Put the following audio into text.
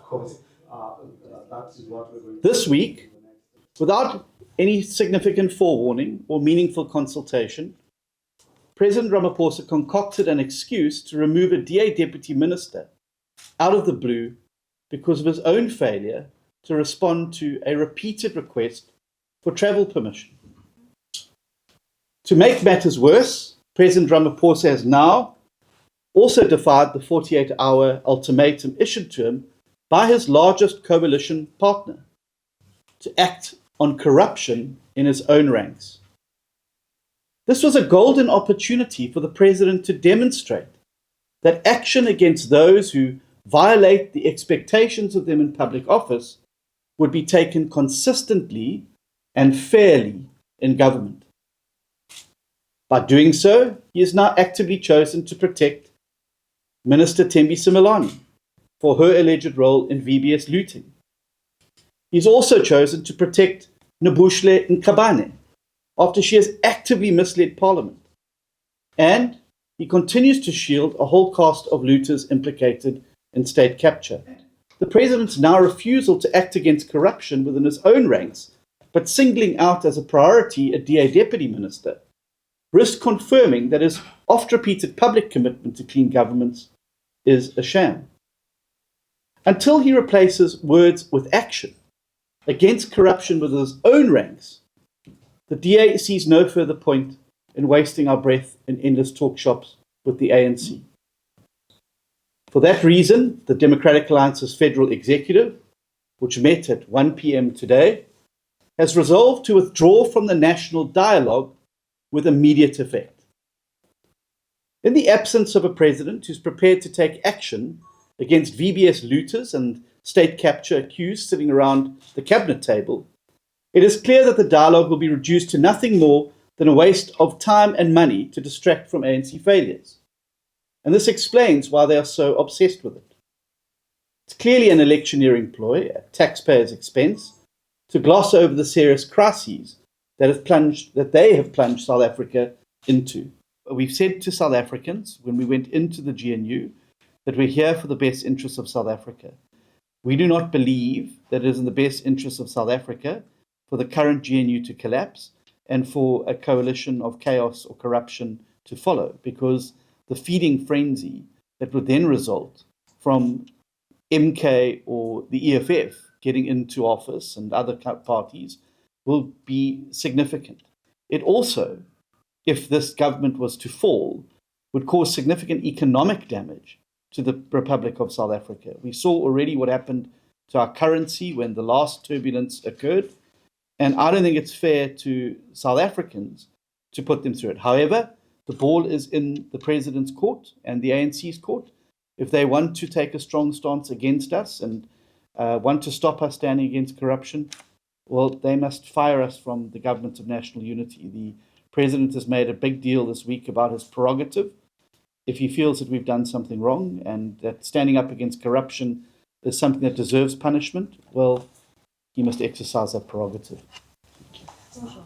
course, that is what we're going to This week, without any significant forewarning or meaningful consultation, President Ramaphosa concocted an excuse to remove a DA deputy minister out of the blue because of his own failure to respond to a repeated request for travel permission. To make matters worse, President Ramaphosa has now also defied the 48-hour ultimatum issued to him by his largest coalition partner to act on corruption in his own ranks. This was a golden opportunity for the president to demonstrate that action against those who violate the expectations of them in public office would be taken consistently and fairly in government. By doing so, he has now actively chosen to protect Minister Thembi Simelane for her alleged role in VBS looting. He's also chosen to protect Nobushle Nkabane after she has actively misled Parliament. And he continues to shield a whole cast of looters implicated in state capture. The president's now refusal to act against corruption within his own ranks, but singling out as a priority a DA deputy minister, risks confirming that his oft-repeated public commitment to clean governments is a sham. Until he replaces words with action against corruption within his own ranks, the DA sees no further point in wasting our breath in endless talk shops with the ANC. For that reason, the Democratic Alliance's federal executive, which met at 1 p.m. today, has resolved to withdraw from the national dialogue with immediate effect. In the absence of a president who's prepared to take action against VBS looters and state capture accused sitting around the cabinet table, it is clear that the dialogue will be reduced to nothing more than a waste of time and money to distract from ANC failures. And this explains why they are so obsessed with it. It's clearly an electioneering ploy at taxpayers' expense to gloss over the serious crises that they have plunged South Africa into. We've said to South Africans when we went into the GNU that we're here for the best interests of South Africa. We do not believe that it is in the best interests of South Africa for the current GNU to collapse and for a coalition of chaos or corruption to follow, because the feeding frenzy that would then result from MK or the EFF getting into office and other parties will be significant. It also, if this government was to fall, would cause significant economic damage to the Republic of South Africa. We saw already what happened to our currency when the last turbulence occurred, and I don't think it's fair to South Africans to put them through it. However, the ball is in the president's court and the ANC's court. If they want to take a strong stance against us and want to stop us standing against corruption, well, they must fire us from the government of national unity. The president has made a big deal this week about his prerogative. If he feels that we've done something wrong and that standing up against corruption is something that deserves punishment, well, he must exercise that prerogative. Thank you.